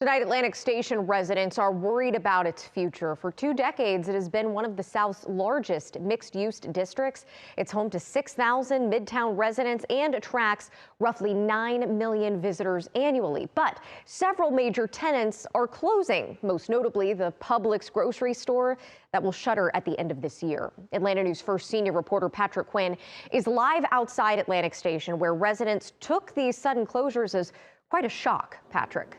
Tonight, Atlantic Station residents are worried about its future. For 2 decades, it has been one of the South's largest mixed-use districts. It's home to 6,000 Midtown residents and attracts roughly 9 million visitors annually. But several major tenants are closing, most notably the Publix grocery store that will shutter at the end of this year. Atlanta News First senior reporter Patrick Quinn is live outside Atlantic Station, where residents took these sudden closures as quite a shock. Patrick.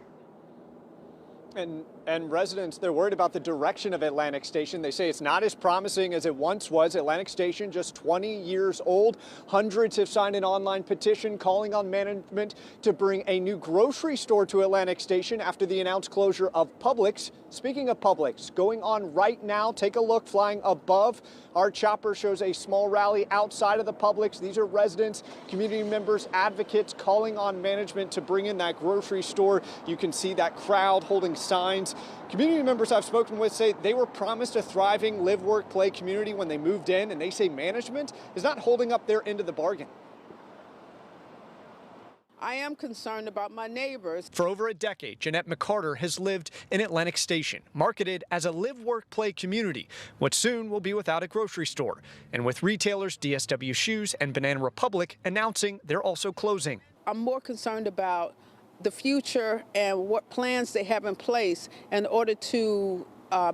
And residents, they're worried about the direction of Atlantic Station. They say it's not as promising as it once was. Atlantic Station, just 20 years old. Hundreds have signed an online petition calling on management to bring a new grocery store to Atlantic Station after the announced closure of Publix. Speaking of Publix, going on right now, take a look flying above. Our chopper shows a small rally outside of the Publix. These are residents, community members, advocates calling on management to bring in that grocery store. You can see that crowd holding signs. Community members I've spoken with say they were promised a thriving live, work, play community when they moved in, and they say management is not holding up their end of the bargain. I am concerned about my neighbors. For over a decade, Jeanette McCarter has lived in Atlantic Station, marketed as a live, work, play community, what soon will be without a grocery store. And with retailers DSW Shoes and Banana Republic announcing they're also closing. I'm more concerned about the future and what plans they have in place in order to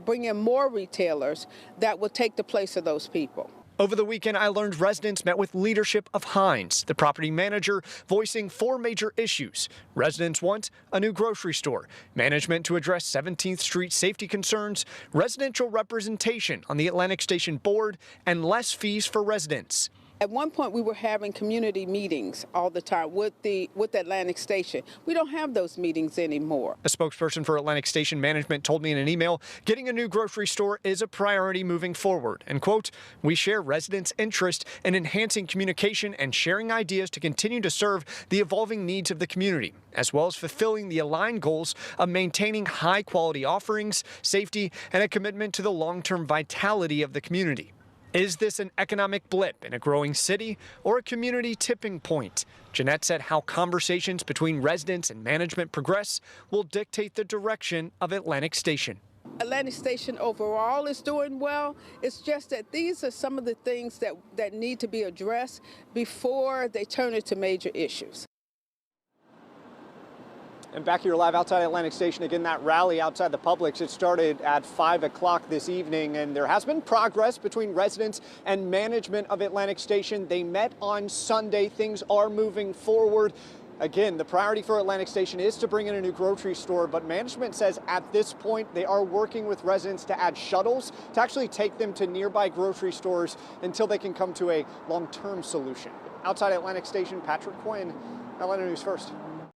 bring in more retailers that will take the place of those people. Over the weekend, I learned residents met with leadership of Heinz, the property manager, voicing 4 major issues. Residents want a new grocery store, management to address 17th Street safety concerns, residential representation on the Atlantic Station board, and less fees for residents. At one point, we were having community meetings all the time with Atlantic Station. We don't have those meetings anymore. A spokesperson for Atlantic Station management told me in an email, getting a new grocery store is a priority moving forward. And quote, we share residents' interest in enhancing communication and sharing ideas to continue to serve the evolving needs of the community, as well as fulfilling the aligned goals of maintaining high quality offerings, safety, and a commitment to the long-term vitality of the community. Is this an economic blip in a growing city or a community tipping point? Jeanette said how conversations between residents and management progress will dictate the direction of Atlantic Station. Atlantic Station overall is doing well. It's just that these are some of the things that need to be addressed before they turn into major issues. And back here live outside Atlantic Station, again, that rally outside the Publix, it started at 5 o'clock this evening, and there has been progress between residents and management of Atlantic Station. They met on Sunday. Things are moving forward. Again, the priority for Atlantic Station is to bring in a new grocery store, but management says at this point they are working with residents to add shuttles to actually take them to nearby grocery stores until they can come to a long-term solution. Outside Atlantic Station, Patrick Quinn, Atlanta News First.